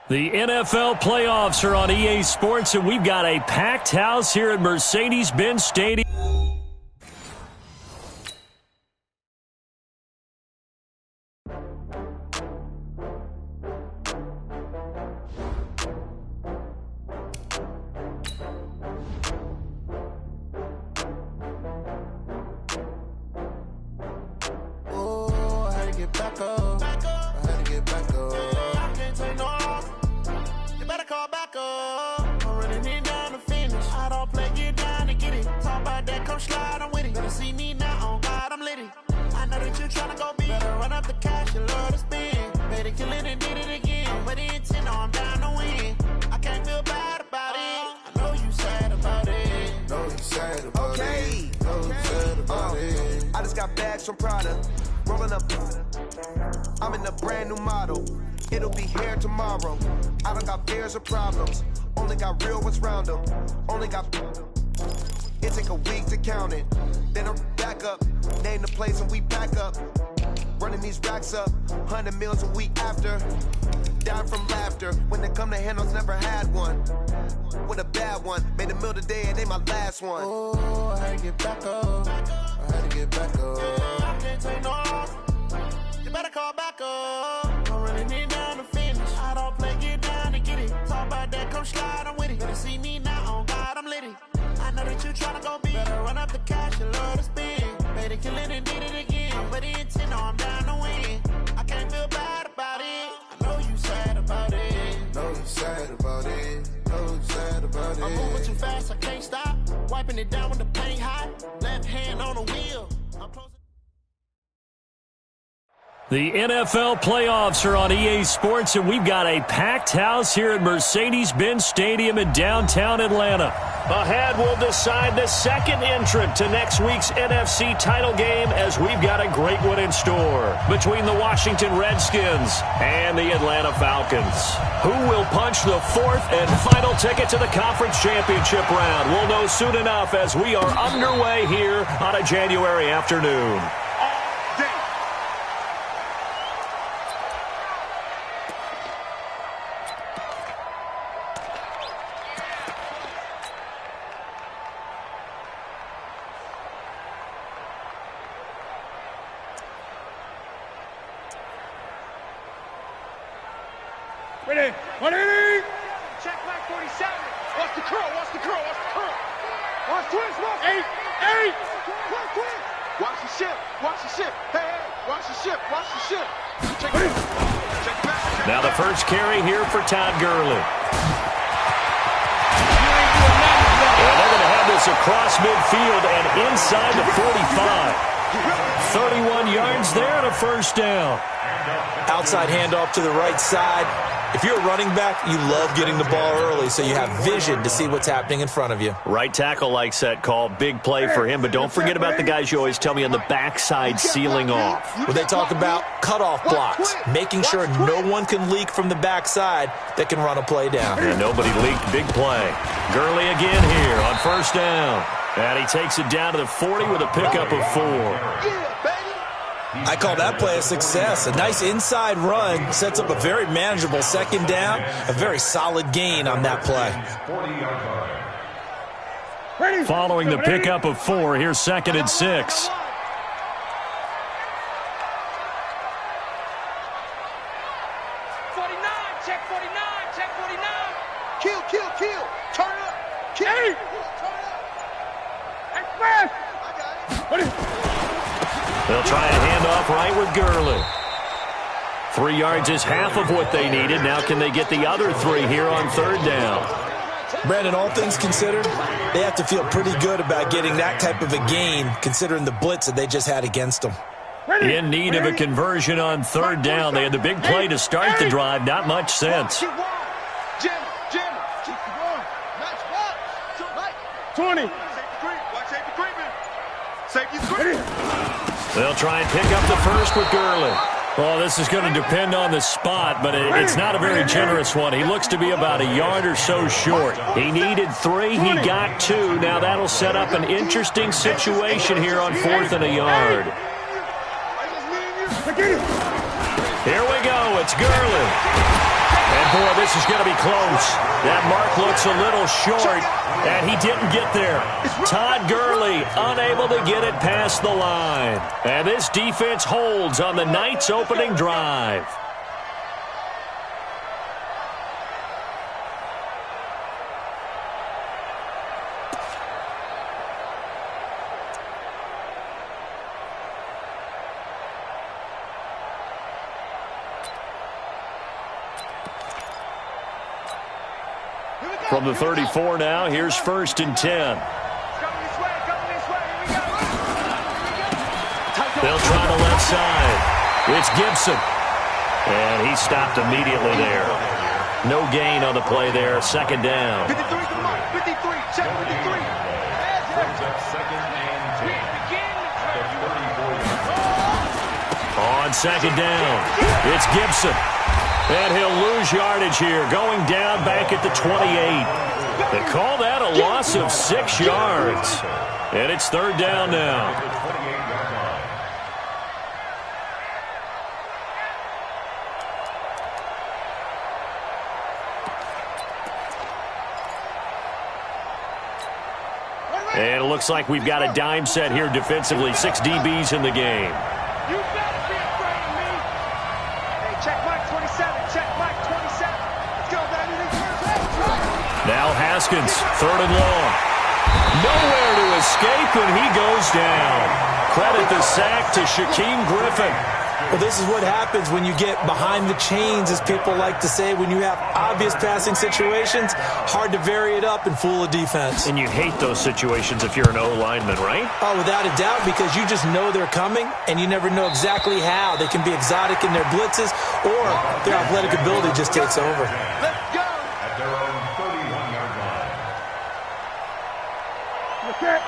The NFL playoffs are on EA Sports, and we've got a packed house here at Mercedes-Benz Stadium. I just got bags from Prada, rolling up. I'm in a brand new model. It'll be here tomorrow. I don't got fears or problems. Only got real ones round them. Only got. It take a week to count it. Then I'm back up. Name the place and we pack up. Running these racks up. 100 meals a week after. Down from laughter. When they come to handles, never had one. With a bad one. Made a meal today and ain't my last one. Oh, I had to get back up. I had to get back up. I can't take no loss. You better call back up. I'm running it down to finish. I don't play, get down to get it. Talk about that, come slide, I'm with it. Better see me now, on God, I'm litty. I know that you tryna go big. Better run up the cash, you love to spend. Made it, kill it, and did it again. But the intent, no, I'm down to win. I can't feel bad about it. I know you sad about it. Know you sad about it. Know you sad about it. I'm moving too fast, I can't stop. Wiping it down with the paint hot. Left hand on the wheel. I'm closing. The NFL playoffs are on EA Sports, and we've got a packed house here at Mercedes-Benz Stadium in downtown Atlanta. Ahead, we'll decide the second entrant to next week's NFC title game, as we've got a great one in store between the Washington Redskins and the Atlanta Falcons. Who will punch the fourth and final ticket to the conference championship round? We'll know soon enough as we are underway here on a January afternoon. Ready, ready! Check back 47. Watch the curl, watch the curl, watch the curl. Watch twist, watch. Eight. Watch twist. Watch the ship, watch the ship. Hey, watch the ship, watch the ship. Check it. Check back. Now the first carry here for Todd Gurley. And they're going to have this across midfield and inside the 45. 31 yards there and a first down. Outside handoff to the right side. If you're a running back, you love getting the ball early so you have vision to see what's happening in front of you. Right tackle likes that call. Big play for him, but don't forget about the guys you always tell me on the backside sealing off. Well, they talk about cutoff blocks, making sure no one can leak from the backside that can run a play down. And nobody leaked. Big play. Gurley again here on first down. And he takes it down to the 40 with a pickup of 4. I call that play a success. A nice inside run sets up a very manageable second down, a very solid gain on that play. Following the pickup of 4, here's second and 6. Kill. Turn up. Kill. Express. They'll try a handoff right with Gurley. 3 yards is half of what they needed. Now can they get the other 3 here on third down? Brandon, all things considered, they have to feel pretty good about getting that type of a gain, considering the blitz that they just had against them. In need of a conversion on third down. They had the big play to start the drive. Not much sense. Jim. Keep going. Nice spot. 20. Watch safety creeping. Safety's creeping. They'll try and pick up the first with Gurley. Well, this is going to depend on the spot, but it's not a very generous one. He looks to be about a yard or so short. He needed 3. He got 2. Now that'll set up an interesting situation here on 4th and a yard. Here we go. It's Gurley. And, boy, this is going to be close. That mark looks a little short, and he didn't get there. Todd Gurley unable to get it past the line. And this defense holds on the Knights' opening drive. From the 34 now, here's 1st and 10. They'll try the left side. It's Gibson. And he stopped immediately there. No gain on the play there. 2nd down. 53 to the mark. 53. Check 53. On 2nd down, it's Gibson. And he'll lose yardage here, going down back at the 28. They call that a loss of 6 yards. And it's 3rd down now. And it looks like we've got a dime set here defensively. 6 DBs in the game. You better be afraid of me. Hey, check Mike 27. Check Mike 27. Let's go, baby. Now Haskins, 3rd and long. Nowhere to escape, and he goes down. Credit the sack to Shaquem Griffin. Well, this is what happens when you get behind the chains, as people like to say. When you have obvious passing situations, hard to vary it up and fool a defense. And you hate those situations if you're an O-lineman, right? Oh, without a doubt, because you just know they're coming, and you never know exactly how. They can be exotic in their blitzes, or their athletic ability just takes over. Let's go. At their own 31-yard line.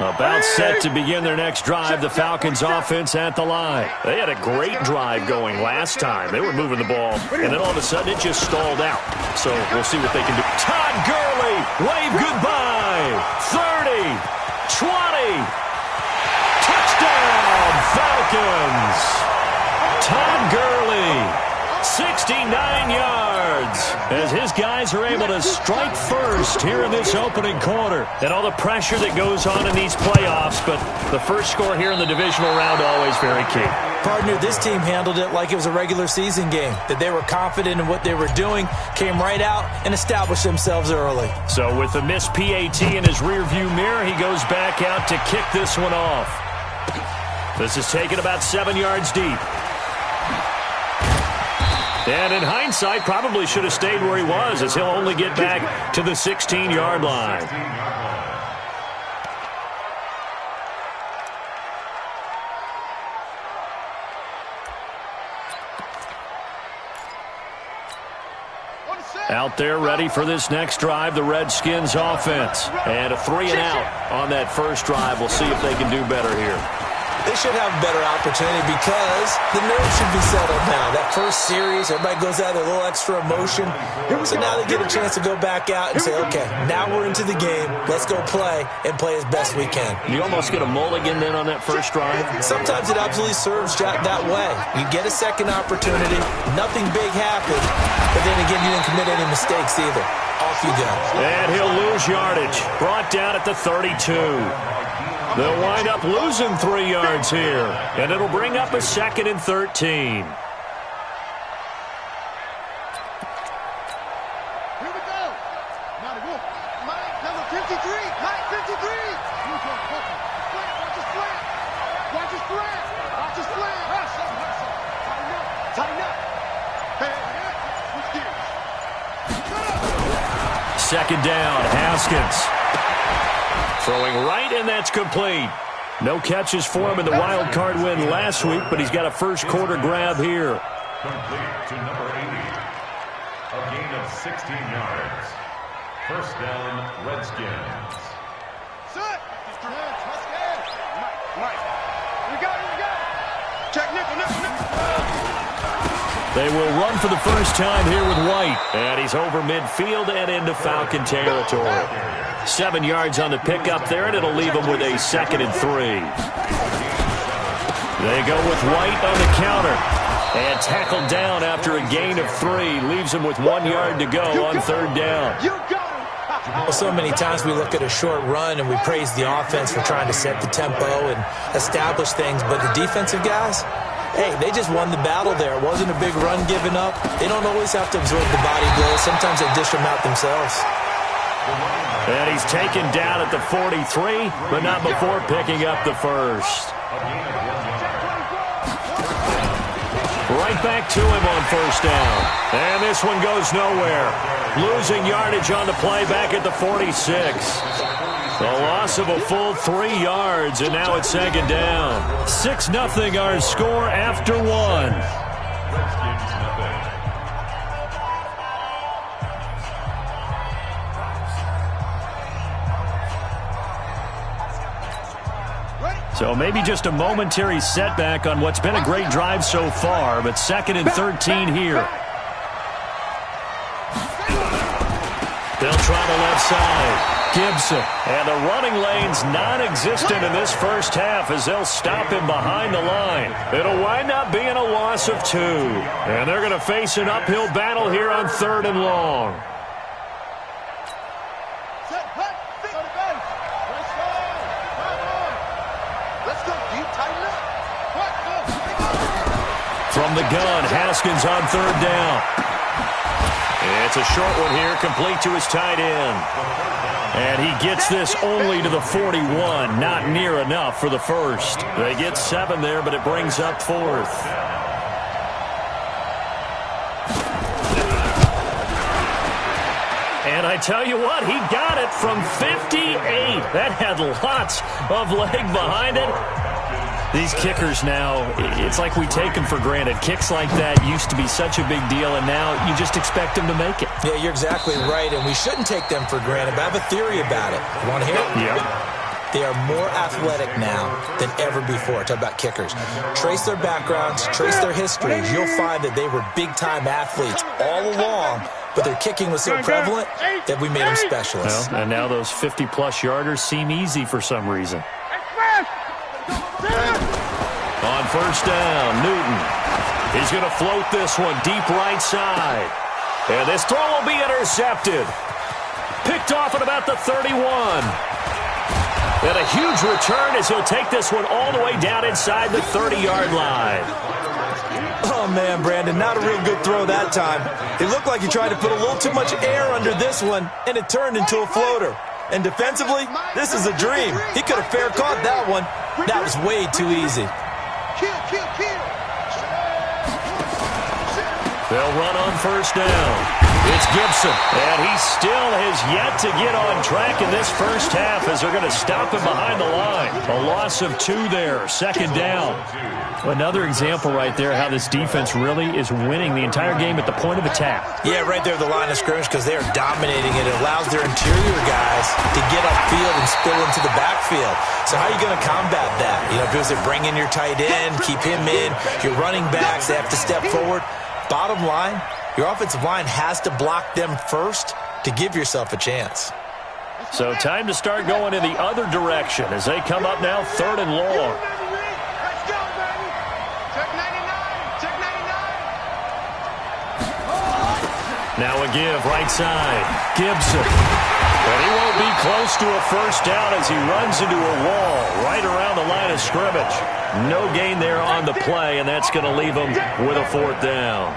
About set to begin their next drive, the Falcons offense at the line. They had a great drive going last time. They were moving the ball, and then all of a sudden it just stalled out. So we'll see what they can do. Todd Gurley, wave goodbye. 30, 20, touchdown Falcons. Todd Gurley, 69 yards, as his guys are able to strike first here in this opening quarter. And all the pressure that goes on in these playoffs, but the first score here in the divisional round always very key. Partner, this team handled it like it was a regular season game, that they were confident in what they were doing, came right out and established themselves early. So with the missed PAT in his rearview mirror, he goes back out to kick this one off. This is taken about 7 yards deep. And in hindsight, probably should have stayed where he was, as he'll only get back to the 16-yard line. Out there ready for this next drive, the Redskins offense. And a 3-and-out on that first drive. We'll see if they can do better here. They should have a better opportunity because the nerves should be settled now. That first series, everybody goes out with a little extra emotion. So now they get a chance to go back out and say, okay, now we're into the game. Let's go play and play as best we can. You almost get a mulligan then on that first drive? Sometimes it absolutely serves that way. You get a second opportunity, nothing big happened, but then again, you didn't commit any mistakes either. Off you go. And he'll lose yardage. Brought down at the 32. They'll wind up losing 3 yards here, and it'll bring up a 2nd and 13. Here we go. Mike, number 53. Mike, 53. Watch his slant. Watch his slant. Watch his slant. Tighten up. Tighten up. Hey, switch gears. 2nd down, Haskins. Throwing right, and that's complete. No catches for him in the wild card win last week, but he's got a first quarter grab here. Complete to number 80. A gain of 16 yards. First down, Redskins. Set. Let's go. Mike. We got it. Check nickel. They will run for the first time here with White. And he's over midfield and into Falcon territory. 7 yards on the pickup there, and it'll leave them with a 2nd and 3. They go with White on the counter. And tackled down after a gain of 3. Leaves him with 1 yard to go on 3rd down. Well, so many times we look at a short run and we praise the offense for trying to set the tempo and establish things. But the defensive guys, hey, they just won the battle there. It wasn't a big run given up. They don't always have to absorb the body blows. Sometimes they dish them out themselves. And he's taken down at the 43, but not before picking up the first. Right back to him on 1st down. And this one goes nowhere. Losing yardage on the play back at the 46. A loss of a full 3 yards, and now it's 2nd down. 6-0 our score after 1. So maybe just a momentary setback on what's been a great drive so far, but 2nd and 13 here. They'll try the left side. Gibson. And the running lane's non-existent in this first half as they'll stop him behind the line. It'll wind up being a loss of 2. And they're going to face an uphill battle here on 3rd and long. From the gun, Haskins on 3rd down. It's a short one here, complete to his tight end. And he gets this only to the 41, not near enough for the first. They get 7 there, but it brings up 4th. And I tell you what, he got it from 58. That had lots of leg behind it. These kickers now, it's like we take them for granted. Kicks like that used to be such a big deal, and now you just expect them to make it. Yeah, you're exactly right, and we shouldn't take them for granted, but I have a theory about it. You want to hear it? Yeah. They are more athletic now than ever before. Talk about kickers. Trace their backgrounds, trace their histories. You'll find that they were big-time athletes all along, but their kicking was so prevalent that we made them specialists. Well, and now those 50-plus yarders seem easy for some reason. On 1st down, Newton. He's going to float this one deep right side. And this throw will be intercepted. Picked off at about the 31. And a huge return as he'll take this one all the way down inside the 30-yard line. Oh, man, Brandon, not a real good throw that time. It looked like he tried to put a little too much air under this one, and it turned into a floater. And defensively, this is a dream. He could have fair caught that one. That was way too easy. They'll run on 1st down. It's Gibson. And he still has yet to get on track in this first half as they're going to stop him behind the line. A loss of 2 there. 2nd down. Another example right there how this defense really is winning the entire game at the point of attack. Yeah, right there at the line of scrimmage because they are dominating it. It allows their interior guys to get upfield and spill into the backfield. So how are you going to combat that? You know, because they bring in your tight end, keep him in. Your running backs, they have to step forward. Bottom line, your offensive line has to block them first to give yourself a chance. So time to start going in the other direction as they come up now 3rd and long. Now a give, right side. Gibson. But he won't be close to a first down as he runs into a wall right around the line of scrimmage. No gain there on the play, and that's going to leave him with a 4th down.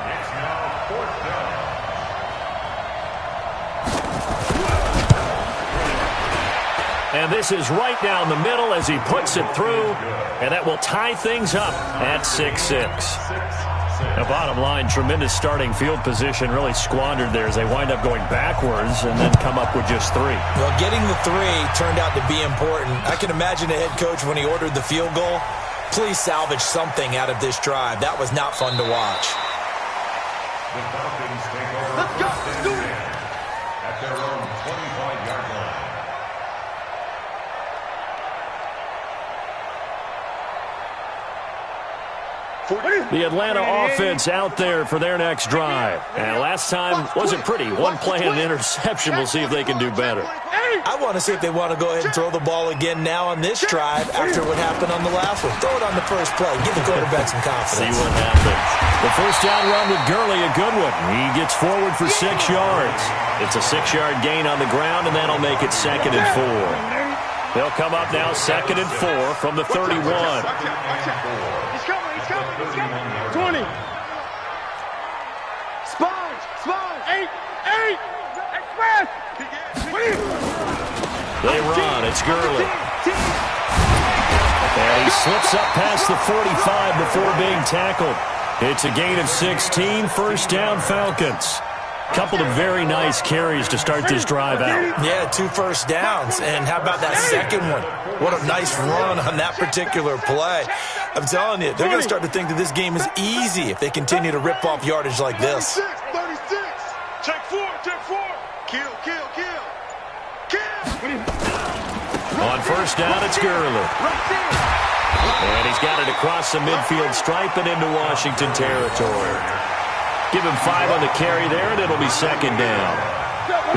And this is right down the middle as he puts it through, and that will tie things up at 6-6. The bottom line, tremendous starting field position, really squandered there as they wind up going backwards and then come up with just 3. Well, getting the 3 turned out to be important. I can imagine the head coach when he ordered the field goal. Please salvage something out of this drive. That was not fun to watch. The Falcons take over at their own 25-yard line. The Atlanta offense out there for their next drive. And last time wasn't pretty. One play and an interception. We'll see if they can do better. I want to see if they want to go ahead and throw the ball again now on this drive after what happened on the last one. Throw it on the first play. Give the quarterback some confidence. See what happens. The first down run with Gurley, a good one. He gets forward for 6 yards. It's a 6-yard gain on the ground, and that'll make it 2nd and 4. They'll come up now 2nd and 4 from the 31. He's coming. 20. Spine. 8. Express. They run. It's Gurley. And he slips up past the 45 before being tackled. It's a gain of 16. First down, Falcons. Couple of very nice carries to start this drive out. Yeah, 2 first downs. And how about that second one? What a nice run on that particular play. I'm telling you, they're going to start to think that this game is easy if they continue to rip off yardage like this. 36. Check 4. Kill. On first down, it's Gurley. And he's got it across the midfield stripe and into Washington territory. Give him 5 on the carry there, and it'll be 2nd down.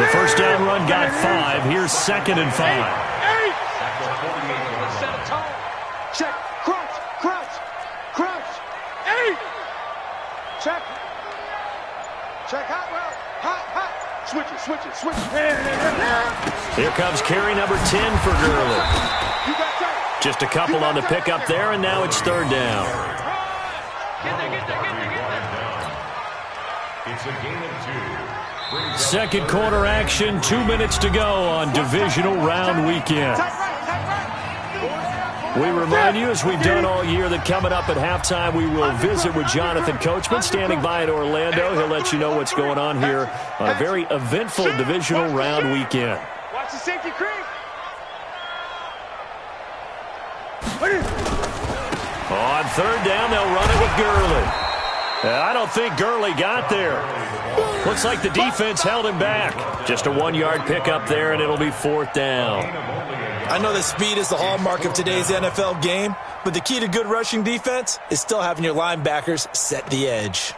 The first down run got 5. Here's 2nd and 5. Set a tone. Check. Crunch. 8. Check. Hot. Switch it. Here comes carry number 10 for Gurley. Just a couple on the pickup there, and now it's 3rd down. It's a gain of 2. Second quarter action, 2 minutes to go on divisional round weekend. We remind you, as we've done all year, that coming up at halftime, we will visit with Jonathan Coachman, standing by in Orlando. He'll let you know what's going on here on a very eventful divisional round weekend. Watch the safety creep. On 3rd down, they'll run it with Gurley. I don't think Gurley got there. Looks like the defense held him back. Just a 1-yard pickup there, and it'll be 4th down. I know that speed is the hallmark of today's NFL game, but the key to good rushing defense is still having your linebackers set the edge.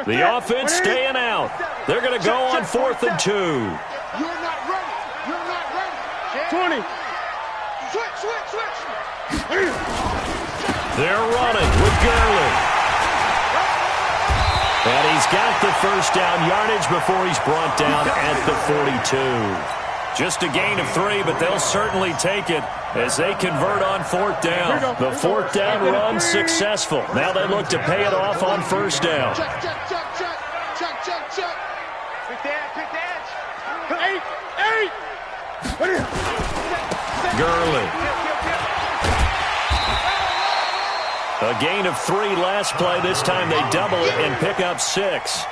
The offense staying out. They're going to go on 4th and 2. You're not ready. 20. Switch. They're running with Gurley. And he's got the first down yardage before he's brought down at the 42. Just a gain of 3, but they'll certainly take it as they convert on 4th down. The 4th down run successful. Now they look to pay it off on 1st down. Check. Pick the edge. 8. Gurley. A gain of 3 last play. This time they double it and pick up 6.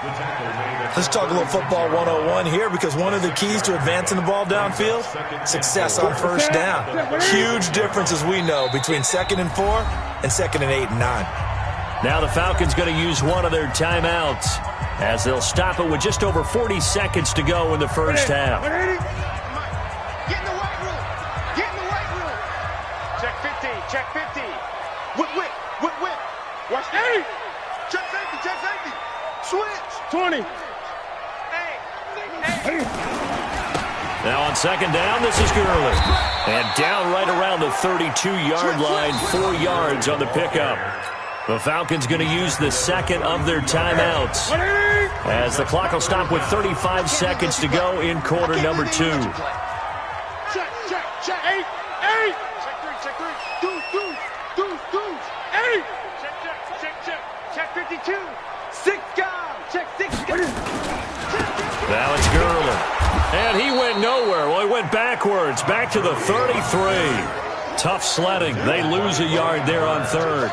Let's talk a little football 101 here, because one of the keys to advancing the ball downfield, success on 1st down. Huge difference, as we know, between 2nd and 4 and 2nd and 8 and 9. Now the Falcons going to use one of their timeouts as they'll stop it with just over 40 seconds to go in the first half. Get in the white room. Check 50. Whip. Watch 8. Check safety. Switch. 20. Now on 2nd down, this is Gurley. And down right around the 32-yard line, 4 yards on the pickup. The Falcons going to use the 2nd of their timeouts as the clock will stop with 35 seconds to go in quarter number 2. Check. 8. Check 3. Deuce. 8. Check 52. 6 guys. Check 6 guys. Now it's Gurley. And he went nowhere. Well, he went backwards, back to the 33. Tough sledding. They lose a yard there on 3rd.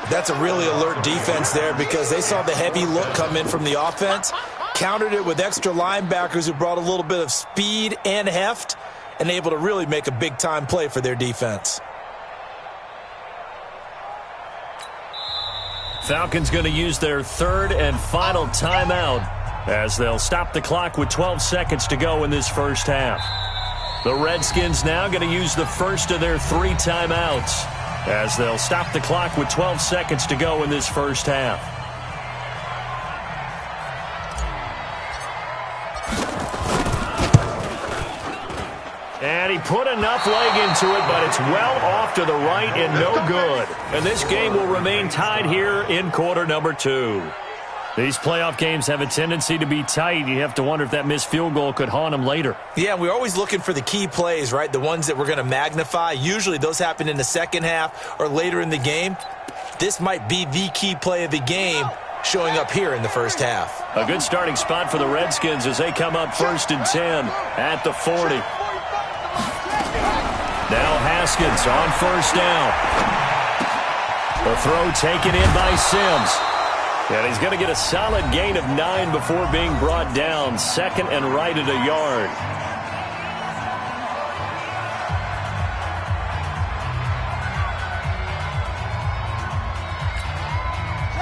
That's a really alert defense there, because they saw the heavy look come in from the offense, countered it with extra linebackers who brought a little bit of speed and heft, and able to really make a big-time play for their defense. Falcons going to use their 3rd and final timeout as they'll stop the clock with 12 seconds to go in this first half. The Redskins now going to use the first of their 3 timeouts as they'll stop the clock with 12 seconds to go in this first half. And he put enough leg into it, but it's well off to the right and no good. And this game will remain tied here in quarter number 2. These playoff games have a tendency to be tight. You have to wonder if that missed field goal could haunt them later. Yeah, we're always looking for the key plays, right? The ones that we're going to magnify. Usually those happen in the second half or later in the game. This might be the key play of the game showing up here in the first half. A good starting spot for the Redskins as they come up 1st and 10 at the 40. Now Haskins on 1st down. The throw taken in by Sims. And he's going to get a solid gain of 9 before being brought down. 2nd and right at a yard.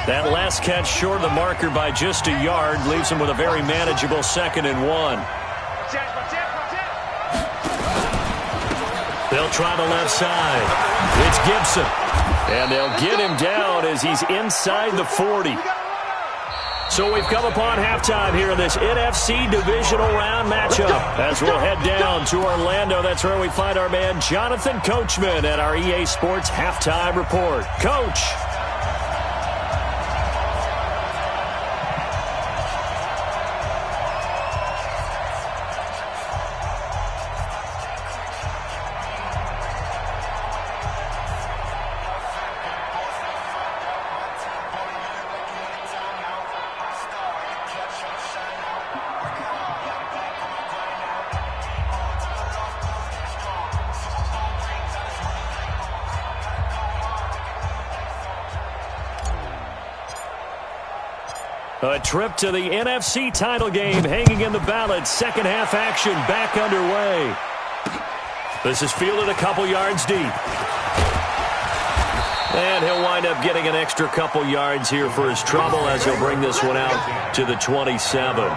That last catch short of the marker by just a yard leaves him with a very manageable 2nd and 1. They'll try the left side. It's Gibson. And they'll get him down as he's inside the 40. So we've come upon halftime here in this NFC divisional round matchup. As we'll head down to Orlando, that's where we find our man Jonathan Coachman at our EA Sports Halftime Report. Coach. A trip to the NFC title game hanging in the balance. Second half action back underway. This is fielded a couple yards deep. And he'll wind up getting an extra couple yards here for his trouble as he'll bring this one out to the 27.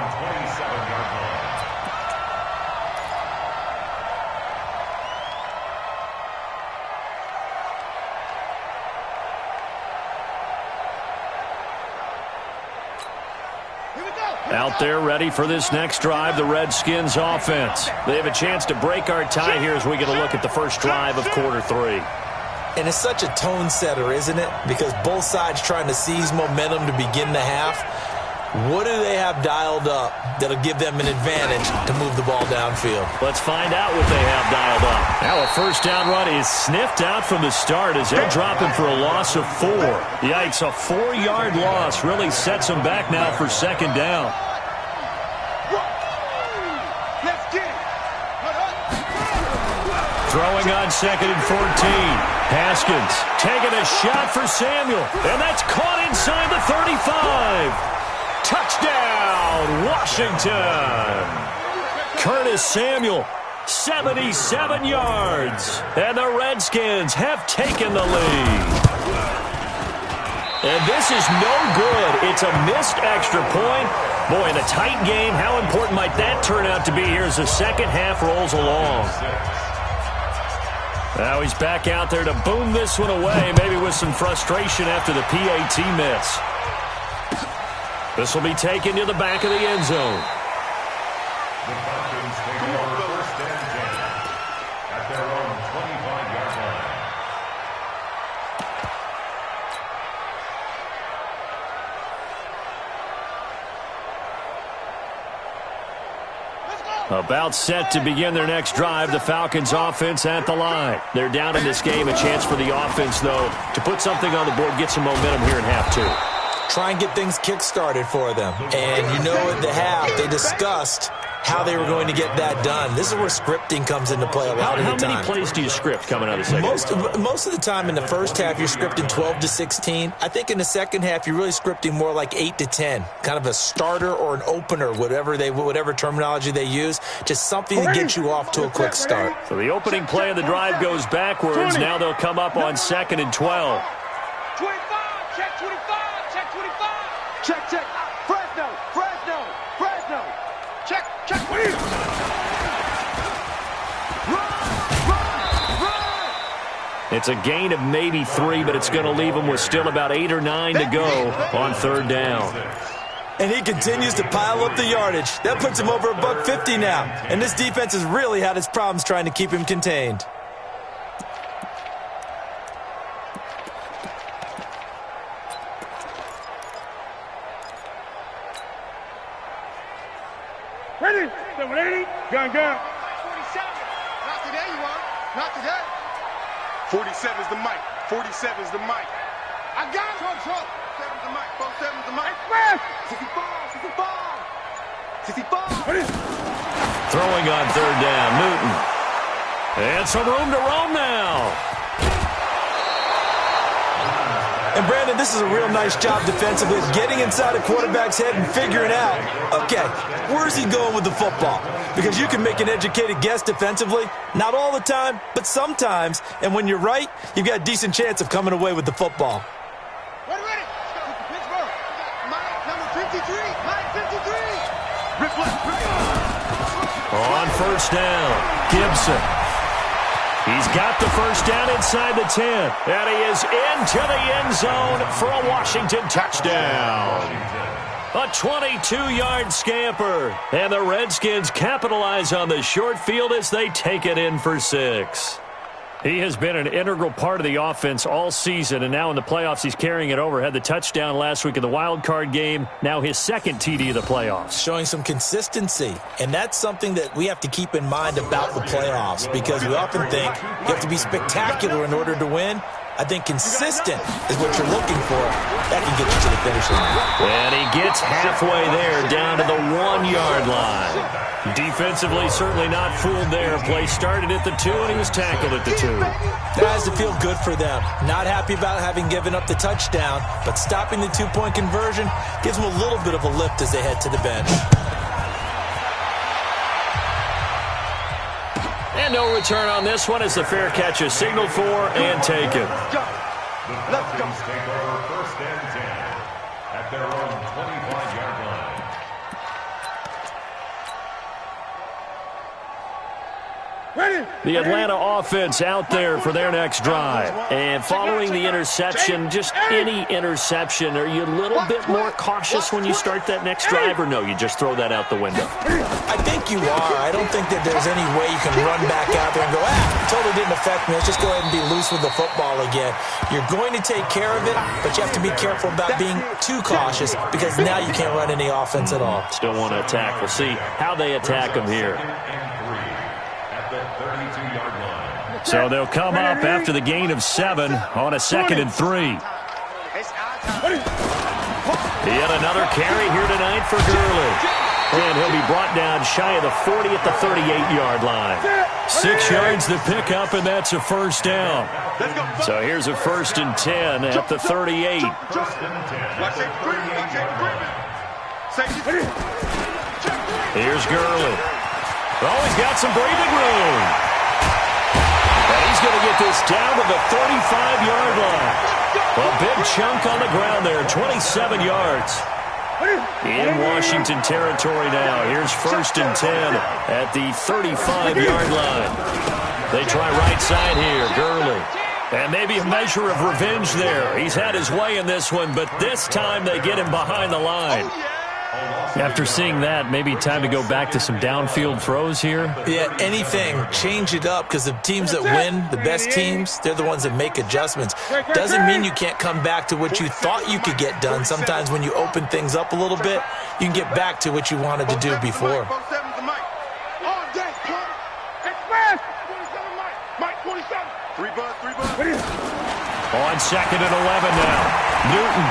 Out there ready for this next drive, the Redskins offense. They have a chance to break our tie here as we get a look at the first drive of quarter 3. And it's such a tone setter, isn't it? Because both sides trying to seize momentum to begin the half. What do they have dialed up that'll give them an advantage to move the ball downfield? Let's find out what they have dialed up. Now a first down run is sniffed out from the start as they'll drop him for a loss of 4. Yikes, a 4-yard loss really sets them back now for 2nd down. Throwing on 2nd and 14. Haskins taking a shot for Samuel. And that's caught inside the 35. Touchdown, Washington. Curtis Samuel, 77 yards. And the Redskins have taken the lead. And this is no good. It's a missed extra point. Boy, in a tight game, how important might that turn out to be here as the second half rolls along? Now he's back out there to boom this one away, maybe with some frustration after the PAT miss. This will be taken to the back of the end zone. The Falcons take over 1st and 10 at their own 25-yard line. About set to begin their next drive, the Falcons offense at the line. They're down in this game. A chance for the offense, though, to put something on the board, get some momentum here in half 2. Try and get things kick-started for them. And you know at the half, they discussed how they were going to get that done. This is where scripting comes into play a lot of the time. How many plays do you script coming out of the second? Most of the time in the first half, you're scripting 12 to 16. I think in the second half, you're really scripting more like 8 to 10. Kind of a starter or an opener, whatever terminology they use. Just something to get you off to a quick start. So the opening play of the drive goes backwards. Now they'll come up on 2nd and 12. 25, check 25, check 25. Check, check. Fresno, Fresno, Fresno. Check, check. Run, run, run. 1, It's a gain of maybe 3, but it's going to leave them with still about 8 or 9 to go on third down. And he continues to pile up the yardage. That puts him over $150 now. And this defense has really had its problems trying to keep him contained. Ready? 780. Gun. 47. Not today, you are. Not today. 47 is the mic. 47 is the mic. I got it. Control. 7's the mic. 47's the mic. Express. 65. Throwing on third down, Newton. And some room to roam now. And, Brandon, this is a real nice job defensively of getting inside a quarterback's head and figuring out, okay, where's he going with the football? Because you can make an educated guess defensively, not all the time, but sometimes. And when you're right, you've got a decent chance of coming away with the football. Ready? Pittsburgh. Mike, number 53. Mike, 53. Rip left. On first down, Gibson. He's got the first down inside the 10. And he is into the end zone for a Washington touchdown. A 22-yard scamper. And the Redskins capitalize on the short field as they take it in for 6. He has been an integral part of the offense all season, and now in the playoffs he's carrying it over. Had the touchdown last week in the wild card game. Now his second TD of the playoffs. Showing some consistency, and that's something that we have to keep in mind about the playoffs, because we often think you have to be spectacular in order to win. I think consistent is what you're looking for. That can get you to the finish line. And he gets halfway there, down to the 1-yard line. Defensively, certainly not fooled there. Play started at the 2, and he was tackled at the 2. That has to feel good for them. Not happy about having given up the touchdown, but stopping the 2-point conversion gives them a little bit of a lift as they head to the bench. And no return on this one as the fair catch is signaled for and taken. Let's go. Take over first and 10 at their own 25-yard line. The Atlanta offense out there for their next drive. And following the interception, just any interception, are you a little bit more cautious when you start that next drive, or no, you just throw that out the window? I think you are. I don't think that there's any way you can run back out there and go, totally didn't affect me. Let's just go ahead and be loose with the football again. You're going to take care of it, but you have to be careful about being too cautious, because now you can't run any offense at all. Still want to attack. We'll see how they attack them here. So they'll come up after the gain of 7 on a 2nd and 3. Yet another carry here tonight for Gurley. And he'll be brought down shy of the 40 at the 38-yard line. 6 yards to pick up, and that's a first down. So here's a 1st and 10 at the 38. Here's Gurley. Oh, he's got some breathing room. And he's going to get this down to the 35-yard line. A big chunk on the ground there, 27 yards. In Washington territory now. Here's 1st and 10 at the 35-yard line. They try right side here, Gurley. And maybe a measure of revenge there. He's had his way in this one, but this time they get him behind the line. After seeing that, maybe time to go back to some downfield throws here. Yeah, anything. Change it up, because the teams that win, the best teams, they're the ones that make adjustments. Doesn't mean you can't come back to what you thought you could get done. Sometimes when you open things up a little bit, you can get back to what you wanted to do before. On 2nd and 11 now. Newton.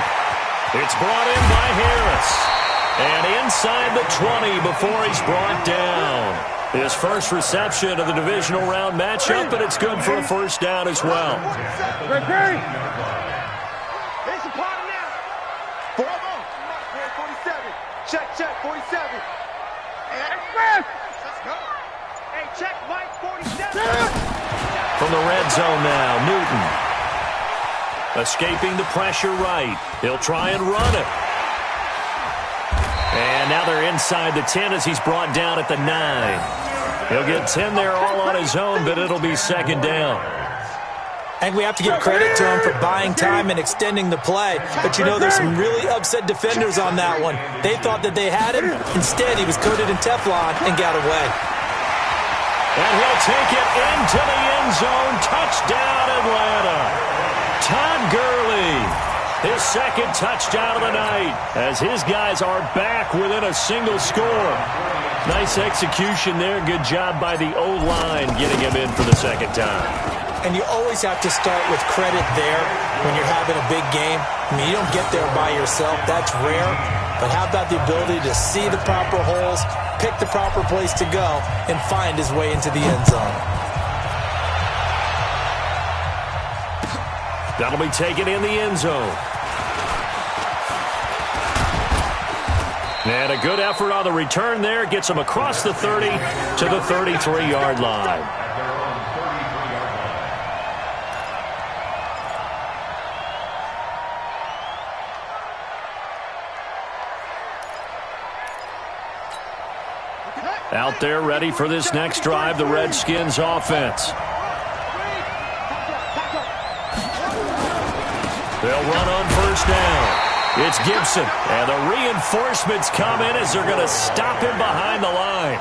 It's brought in by Harris. And inside the 20 before he's brought down. His first reception of the divisional round matchup, but it's good for a first down as well. Check, 47. Express! Let's go. Hey, check, Mike, 47. From the red zone now, Newton. Escaping the pressure right. He'll try and run it. And now they're inside the 10 as he's brought down at the 9. He'll get 10 there all on his own, but it'll be 2nd down. And we have to give credit to him for buying time and extending the play. But you know, there's some really upset defenders on that one. They thought that they had him. Instead, he was coated in Teflon and got away. And he'll take it into the end zone. Touchdown, Atlanta. Todd Gurley, his second touchdown of the night, as his guys are back within a single score. Nice execution there. Good job by the O-line getting him in for the second time. And you always have to start with credit there when you're having a big game. I mean, you don't get there by yourself. That's rare. But how about the ability to see the proper holes, pick the proper place to go, and find his way into the end zone? That'll be taken in the end zone. And a good effort on the return there. Gets him across the 30 to the 33-yard line. Out there ready for this next drive, the Redskins offense. They'll run on first down. It's Gibson, and the reinforcements come in as they're going to stop him behind the line.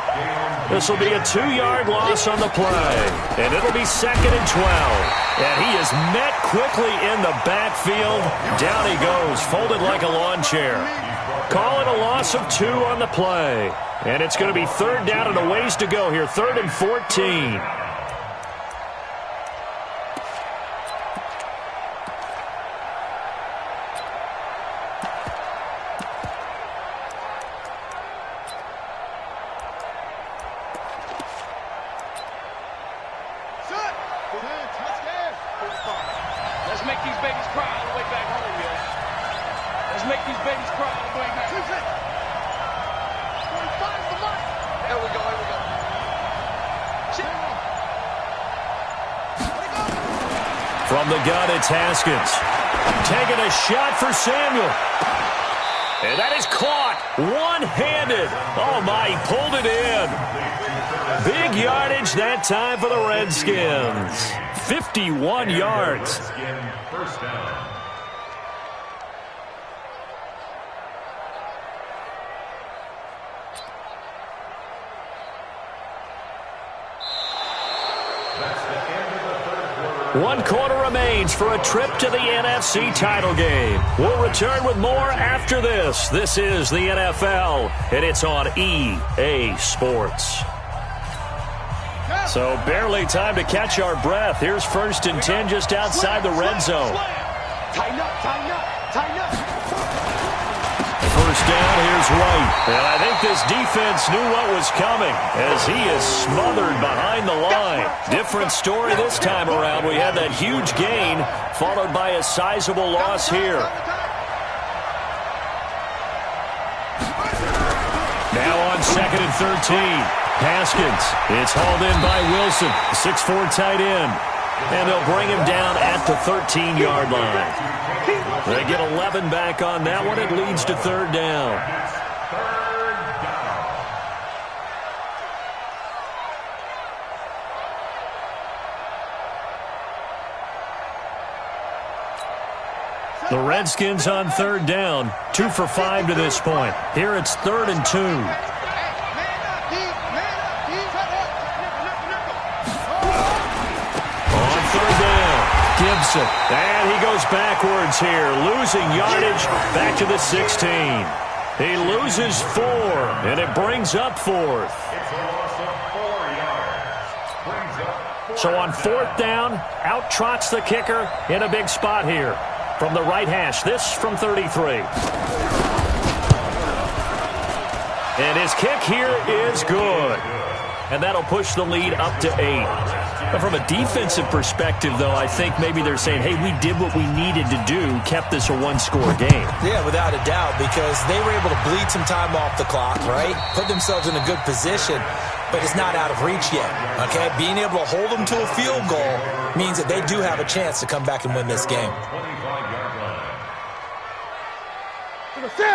This will be a 2-yard loss on the play, and it'll be 2nd and 12. And he is met quickly in the backfield. Down he goes, folded like a lawn chair. Call it a loss of 2 on the play. And it's going to be 3rd down and a ways to go here, 3rd and 14. Let's make these babies cry all the way back home, yo. Let's make these babies cry all the way back home. Here we go, here we go. From the gun, it's Haskins. Taking a shot for Samuel. And that is caught one-handed. Oh, my, he pulled it in. Big yardage that time for the Redskins. 51 yards. First down. One quarter remains for a trip to the NFC title game. We'll return with more after this. This is the NFL, and it's on EA Sports. So barely time to catch our breath. Here's 1st and 10 just outside the red zone. Tighten up, tighten up, tighten up. First down, here's White. And I think this defense knew what was coming as he is smothered behind the line. Different story this time around. We had that huge gain followed by a sizable loss here. Now on 2nd and 13. Haskins. It's hauled in by Wilson, 6'4" tight end. And they'll bring him down at the 13-yard line. They get 11 back on that one. It leads to 3rd down. The Redskins on 3rd down, 2 for 5 to this point. Here it's 3rd and 2. Gibson, and he goes backwards here, losing yardage back to the 16. He loses 4, and it brings up 4th. So on 4th down, out trots the kicker in a big spot here. From the right hash, this from 33. And his kick here is good. And that'll push the lead up to 8. But from a defensive perspective, though, I think maybe they're saying, hey, we did what we needed to do, kept this a one-score game. Yeah, without a doubt, because they were able to bleed some time off the clock, right? Put themselves in a good position, but it's not out of reach yet, okay? Being able to hold them to a field goal means that they do have a chance to come back and win this game.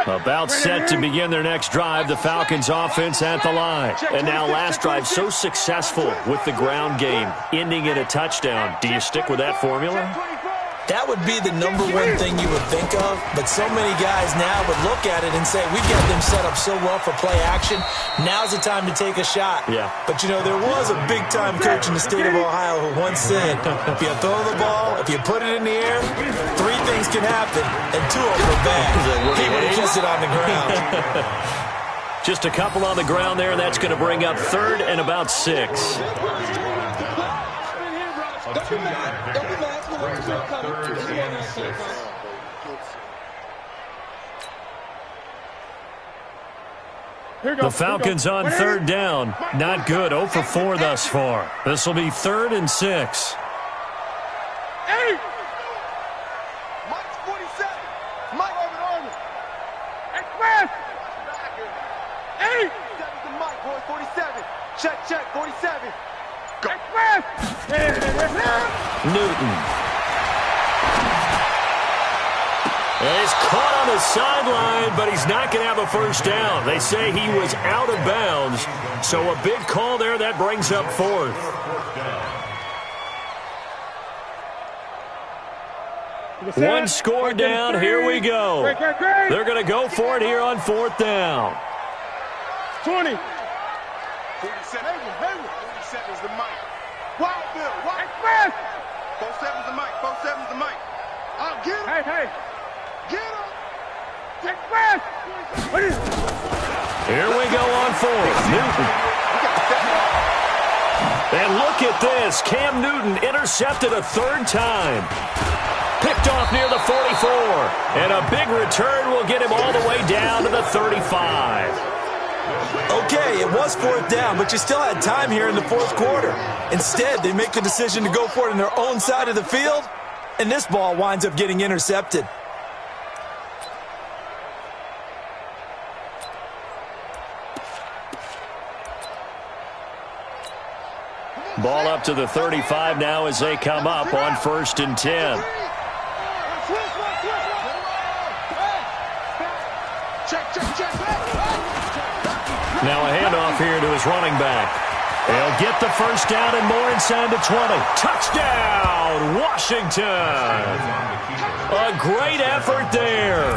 About set to begin their next drive, the Falcons offense at the line. And now last drive so successful with the ground game, ending in a touchdown. Do you stick with that formula? That would be the number one thing you would think of, but so many guys now would look at it and say, we've got them set up so well for play action, now's the time to take a shot. Yeah. But, you know, there was a big-time coach in the state of Ohio who once said, if you throw the ball, if you put it in the air, 3 things can happen, and 2 of them are bad. He would have kissed it on the ground. Just a couple on the ground there. That's going to bring up 3rd and about 6. The Falcons on 3rd down. Not good. 0 for 4 thus far. This will be 3rd and 6. Mike's 47. Mike over. Express. 8. That's the Mike, boy. 47. Check. 47. Go. Express. Newton. And he's caught on the sideline, but he's not going to have a first down. They say he was out of bounds, so a big call there. That brings up 4th. One score down. Here we go. They're going to go for it here on 4th down. 20. 47 is the mic. Wild Bill. Express. 47's the mic. 47's the mic. I'll get him. Hey. Get him. Express. Here we go on 4th. Newton. And look at this. Cam Newton intercepted a 3rd time. Picked off near the 44. And a big return will get him all the way down to the 35. Okay, it was 4th down, but you still had time here in the 4th quarter. Instead, they make the decision to go for it on their own side of the field, and this ball winds up getting intercepted. Ball up to the 35 now as they come up on 1st and 10. Now a handoff here to his running back. They'll get the first down and more inside the 20. Touchdown, Washington! A great effort there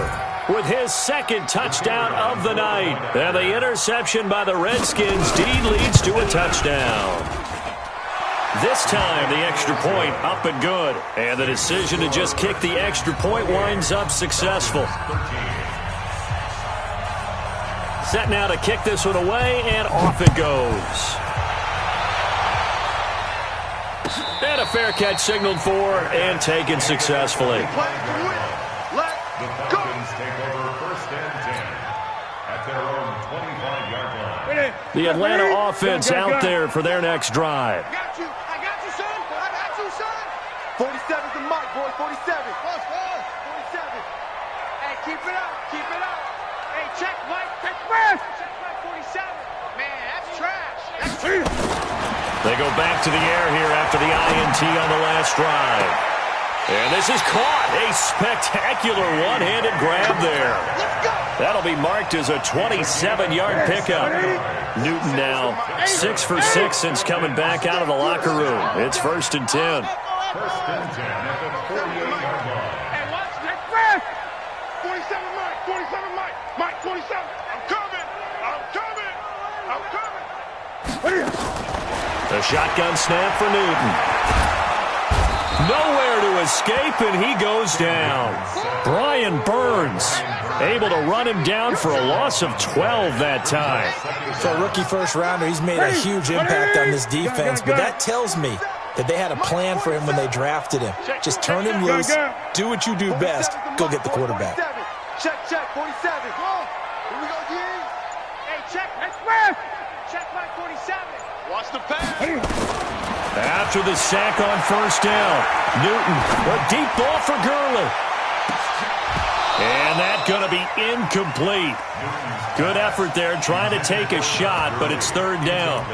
with his 2nd touchdown of the night. And the interception by the Redskins indeed leads to a touchdown. This time, the extra point up and good. And the decision to just kick the extra point winds up successful. Set now to kick this one away, and off it goes. And a fair catch signaled for and taken successfully. The Falcons take over 1st and 10 at their own 25-yard line. The Atlanta offense out there for their next drive. I got you, son. 47's the mic, boy. 47. 47. Hey, keep it up. Hey, check, Mike. Express. Check, Mike. 47. Man, that's trash. They go back to the air here after the INT on the last drive. And this is caught. A spectacular one-handed grab there. That'll be marked as a 27-yard pickup. Newton now 6 for 6 since coming back out of the locker room. It's 1st and 10. 1st and 10 at the 48-yard line. Hey, watch that press. 47 Mike. 47 Mike. Mike 47. I'm coming. The shotgun snap for Newton. Nowhere to escape, and he goes down. Brian Burns able to run him down for a loss of 12 that time. For a rookie first-rounder, he's made a huge impact on this defense, but that tells me that they had a plan for him when they drafted him. Just turn him loose, do what you do best, go get the quarterback. Check, 47. Here we go, D. Hey, check, express. Check, Mike 47. Watch the pass. After the sack on 1st down, Newton, a deep ball for Gurley. And that's going to be incomplete. Good effort there, trying to take a shot, but it's 3rd down.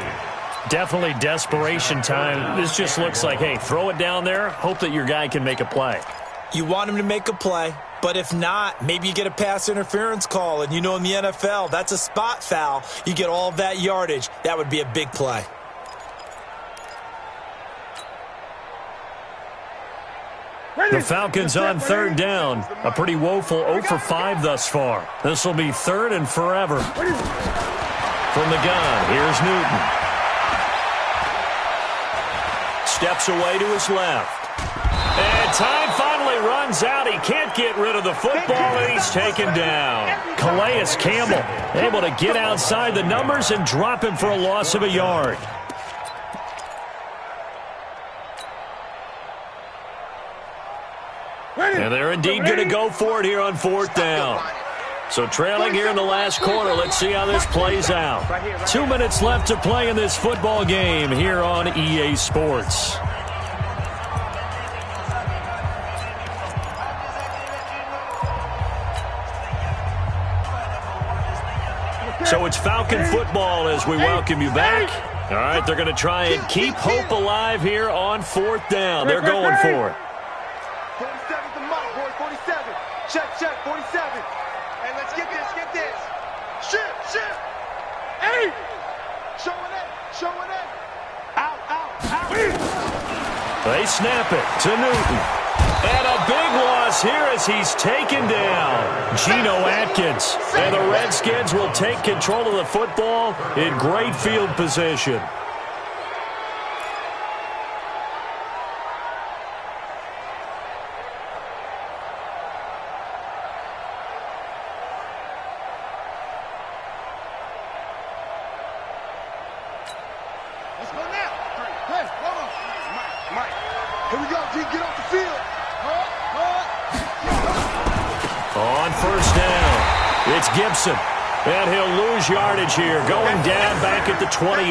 Definitely desperation time. This just looks like, hey, throw it down there, hope that your guy can make a play. You want him to make a play, But if not, maybe you get a pass interference call. And you know in the NFL, that's a spot foul. You get all of that yardage. That would be a big play. The Falcons on third down. A pretty woeful 0 for 5 thus far. This will be third and forever. From the gun, here's Newton. Steps away to his left. And time finally runs out. He can't get rid of the football, and he's taken down. Calais Campbell able to get outside the numbers and drop him for a loss of a yard. And they're indeed going to go for it here on fourth down. So trailing here in the last quarter, let's see how this plays out. 2 minutes left to play in this football game here on EA Sports. So it's Falcon football as we welcome you back. All right, they're going to try and keep hope alive here on fourth down. They're going for it. 47's the mark, boys. 47. Check, 47. Hey, let's get this. Shift. Hey! Showing it. Out. They snap it to Newton. And a big loss here as he's taken down. Geno Atkins. And the Redskins will take control of the football in great field position. Let's go now. Hey, come on. Mike. Here we go, G. Get off the field. On first down, it's Gibson. And he'll lose yardage here, going down back at the 28.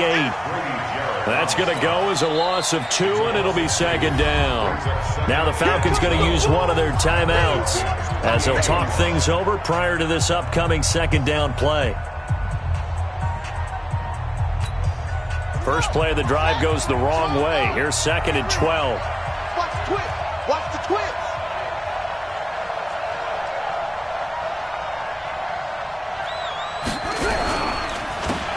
That's going to go as a loss of 2, and it'll be second down. Now the Falcons going to use one of their timeouts as they'll talk things over prior to this upcoming second down play. First play of the drive goes the wrong way. Here's second and 12. Watch the twist.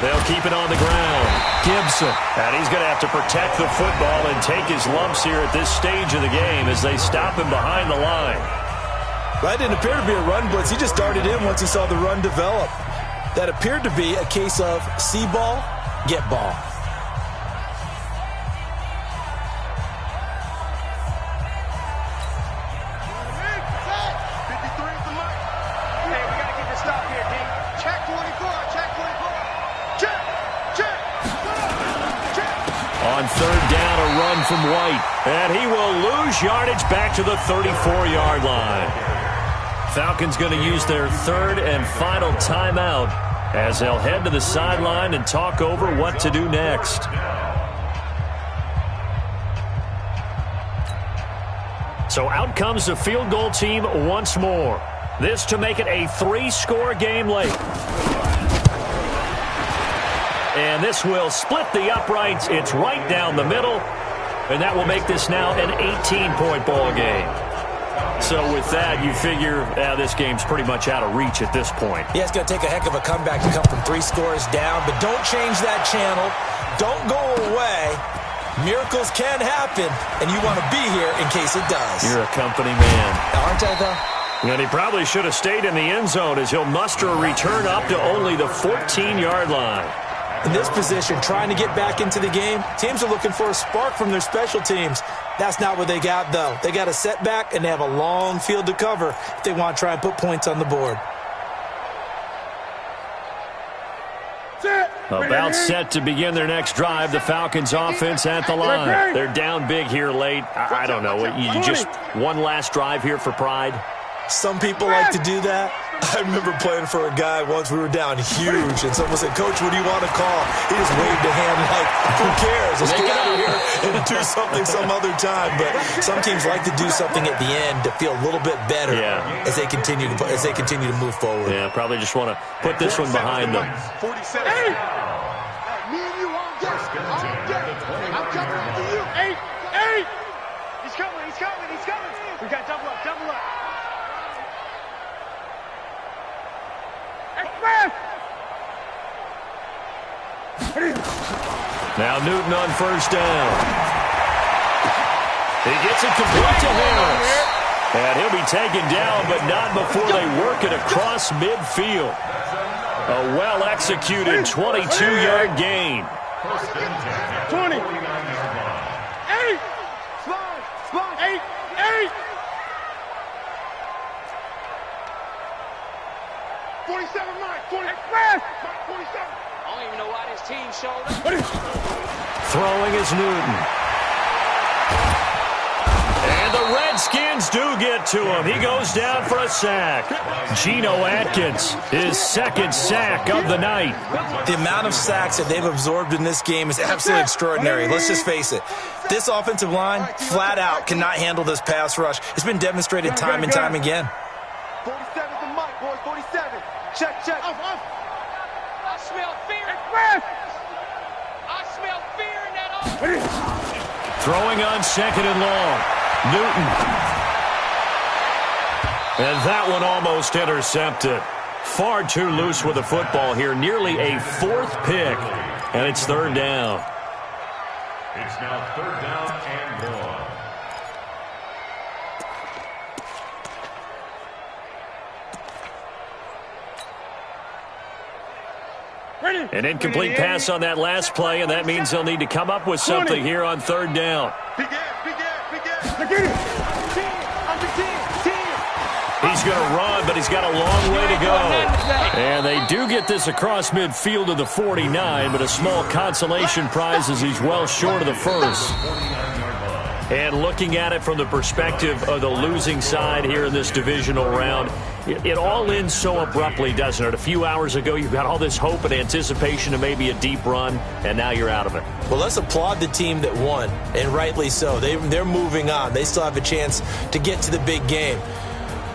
They'll keep it on the ground. Gibson. And he's going to have to protect the football and take his lumps here at this stage of the game as they stop him behind the line. That didn't appear to be a run blitz. He just darted in once he saw the run develop. That appeared to be a case of see ball, get ball. On third down, a run from White. And he will lose yardage back to the 34-yard line. Falcons going to use their third and final timeout as they'll head to the sideline and talk over what to do next. So out comes the field goal team once more. This to make it a 3-score game late. And this will split the uprights. It's right down the middle. And that will make this now an 18-point ball game. So with that, you figure this game's pretty much out of reach at this point. Yeah, it's going to take a heck of a comeback to come from 3 scores down. But don't change that channel. Don't go away. Miracles can happen. And you want to be here in case it does. You're a company man. Aren't I, though? And he probably should have stayed in the end zone as he'll muster a return up to only the 14-yard line. In this position, trying to get back into the game, teams are looking for a spark from their special teams. That's not what they got, though. They got a setback, and they have a long field to cover if they want to try and put points on the board. About set to begin their next drive, the Falcons offense at the line. They're down big here late. I don't know. You just one last drive here for pride? Some people like to do that. I remember playing for a guy once. We were down huge, and someone said, "Coach, what do you want to call?" He just waved a hand like, "Who cares? Let's get out of here and do something some other time." But some teams like to do something at the end to feel a little bit better as they continue to move forward. Yeah, probably just want to put this one behind them. 47. Hey, me and you on deck. I'm coming after you. 8. He's coming. We got double up. Now Newton on first down. He gets it complete to Harris. And he'll be taken down, but not before they work it across midfield. A well-executed 22-yard gain. 20. 8. Slide. 8. 47, Mike. 47. I don't even know why this team showed up. Throwing is Newton. And the Redskins do get to him. He goes down for a sack. Geno Atkins, his second sack of the night. The amount of sacks that they've absorbed in this game is absolutely extraordinary. Let's just face it. This offensive line, flat out, cannot handle this pass rush. It's been demonstrated time and time again. 47 to Mike, boys. 47. Check. I smell fear. I smell fear in that offense. Throwing on second and long. Newton. And that one almost intercepted. Far too loose with the football here. Nearly a fourth pick. And it's third down. It's now third down and 1. An incomplete pass on that last play, and that means they'll need to come up with something here on third down. He's going to run, but he's got a long way to go. And they do get this across midfield to the 49, but a small consolation prize as he's well short of the first. And looking at it from the perspective of the losing side here in this divisional round, it all ends so abruptly, doesn't it? A few hours ago, you got all this hope and anticipation of maybe a deep run, and now you're out of it. Well, let's applaud the team that won, and rightly so. They're moving on. They still have a chance to get to the big game.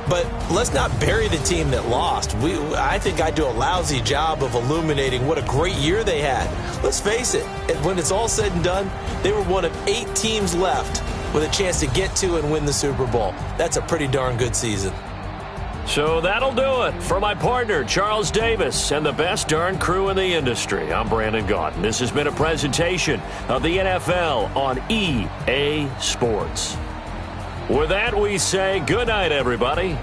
But let's not bury the team that lost. I think I do a lousy job of illuminating what a great year they had. Let's face it, when it's all said and done, they were one of 8 teams left with a chance to get to and win the Super Bowl. That's a pretty darn good season. So that'll do it. For my partner, Charles Davis, and the best darn crew in the industry, I'm Brandon Gaudin. This has been a presentation of the NFL on EA Sports. With that, we say good night, everybody.